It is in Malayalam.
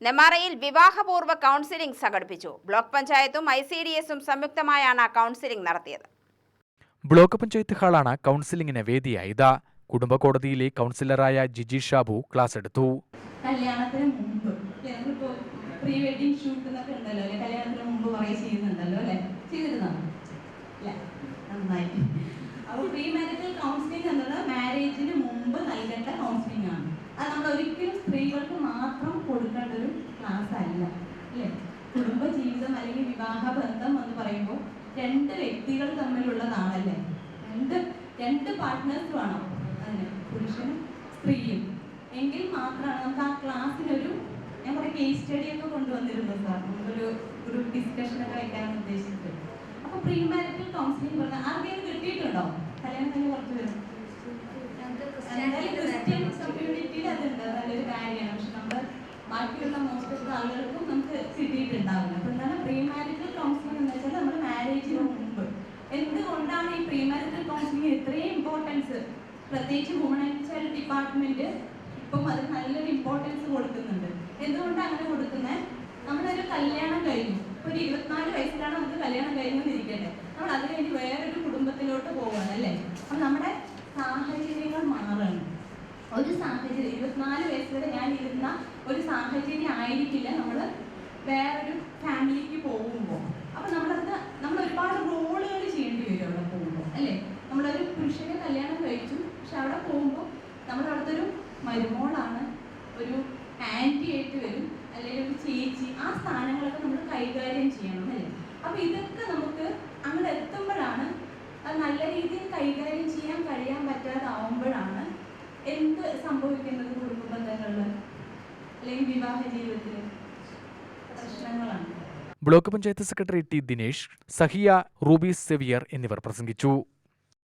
നെന്മാറയിൽ വിവാഹപൂർവ്വ കൗൺസിലിംഗ് സംഘടിപ്പിച്ചു. ബ്ലോക്ക് പഞ്ചായത്തും ICDSും സംയുക്തമായാണ് കൗൺസിലിംഗ് നടത്തിയത്. ബ്ലോക്ക് പഞ്ചായത്ത് ഹാളാണ് കൗൺസിലിംഗിന് വേദിയായത്. കുടുംബ കോടതിയിലെ കൗൺസിലറായ ജിജി ഷാബു ക്ലാസ് എടുത്തു. കല്യാണത്തിന് മുമ്പ് പ്രീ വെഡിങ് ഷൂട്ട് എന്നൊക്കെ ഉണ്ടല്ലോ അല്ലെ, കല്യാണത്തിന് മുമ്പ് കുറേ ചെയ്യുന്നുണ്ടല്ലോ അല്ലെ, ചെയ്തിരുന്നോ? അല്ല, നന്നായി. അപ്പോൾ പ്രീ മാരിറ്റൽ കൗൺസിലിംഗ് എന്നത് മാരേജിന് മുമ്പ് നൽകേണ്ട കൗൺസിലിംഗ് ആണ്. അത് നമ്മൾ ഒരിക്കലും സ്ത്രീകൾക്ക് മാത്രം കൊടുക്കേണ്ട ഒരു ക്ലാസ് അല്ല അല്ലേ. കുടുംബ ജീവിതം അല്ലെങ്കിൽ വിവാഹ ബന്ധം എന്ന് പറയുമ്പോൾ രണ്ട് വ്യക്തികൾ തമ്മിലുള്ളതാണല്ലേ, രണ്ട് പാർട്ട്നേഴ്സ് വേണം അതിന്, പുരുഷനും സ്ത്രീയും. എങ്കിൽ മാത്രമാണ് നമുക്ക് ആ ക്ലാസ്സിനൊരു, ഞാൻ കുറെ കേസ് സ്റ്റഡി ഒക്കെ കൊണ്ടുവന്നിരുന്നു സാർ, നമുക്കൊരു ഗ്രൂപ്പ് ഡിസ്കഷൻ ഒക്കെ വയ്ക്കാൻ ഉദ്ദേശിച്ചിട്ട്. അപ്പൊ പ്രീ മാരിറ്റൽ കൗൺസിലിംഗ് പറഞ്ഞാൽ ആർക്കെങ്കിലും കിട്ടിയിട്ടുണ്ടോ? കല്യാണം കഴിഞ്ഞ് കുറച്ച് പേരും ക്രിസ്ത്യൻ കമ്മ്യൂണിറ്റിയിൽ അതുണ്ട്, നല്ലൊരു കാര്യമാണ്. പക്ഷെ നമ്മുടെ ബാക്കിയുള്ള മോസ്റ്റ് ഓഫ് ആളുകൾക്കും നമുക്ക് കിട്ടിയിട്ടുണ്ടാവില്ല. അപ്പൊ എന്താണ് പ്രീ മാരിറ്റൽ കൗൺസിലിംഗ് എന്ന് വെച്ചാൽ നമ്മുടെ മാരേജിന് മുമ്പ്. എന്തുകൊണ്ടാണ് ഈ പ്രീ മാരിറ്റൽ കൗൺസിലിംഗ് ഇത്രയും ഇമ്പോർട്ടൻസ്? പ്രത്യേകിച്ച് വുമൺ ആൻഡ് ചൈൽഡ് ഡിപ്പാർട്ട്മെന്റ് ഇപ്പം അത് നല്ലൊരു ഇമ്പോർട്ടൻസ് കൊടുക്കുന്നുണ്ട്. എന്തുകൊണ്ടാണ് അങ്ങനെ കൊടുക്കുന്നത്? നമ്മളൊരു കല്യാണം കഴിഞ്ഞു, ഒരു 24 വയസ്സിലാണ് നമുക്ക് കല്യാണം കഴിഞ്ഞെന്നിരിക്കട്ടെ, നമ്മൾ അത് കഴിഞ്ഞ് വേറൊരു കുടുംബത്തിലോട്ട് പോവുകയാണ് അല്ലേ. അപ്പം നമ്മുടെ സാഹചര്യങ്ങൾ മാറണം. ഒരു സാഹചര്യം 24 വയസ്സ് വരെ ഞാൻ ഇരുന്ന ഒരു സാഹചര്യം ആയിരിക്കില്ല നമ്മൾ വേറൊരു ഫാമിലിക്ക് പോകുമ്പോൾ. അപ്പം നമ്മൾ ഒരുപാട് റോളുകൾ ചെയ്യേണ്ടി വരും അവിടെ പോകുമ്പോൾ അല്ലേ. നമ്മളൊരു പുരുഷനെ കല്യാണം കഴിച്ചു, പക്ഷെ അവിടെ പോകുമ്പോൾ നമ്മൾ അവിടുത്തെ ഒരു മരുമോളാണ്, ഒരു ആൻറ്റി ആയിട്ട് വരും, അല്ലെങ്കിൽ ഒരു ചേച്ചി. ആ സ്ഥാനങ്ങളൊക്കെ നമ്മൾ കൈകാര്യം ചെയ്യണം അല്ലേ. അപ്പൊ ഇതൊക്കെ നമുക്ക് അങ്ങനെ എത്തുമ്പോഴാണ് അത് നല്ല രീതിയിൽ കൈകാര്യം ചെയ്യാൻ കഴിയാൻ പറ്റാതാവുമ്പോഴാണ് എന്ത് സംഭവിക്കുന്നത്? കുടുംബ ബന്ധങ്ങളിൽ അല്ലെങ്കിൽ വിവാഹ ജീവിതത്തിൽ പ്രശ്നങ്ങളാണ്. Block panchayat secretary T Dinesh, Sahiya, Ruby Xavier എന്നിവർ പ്രസംഗിച്ചു.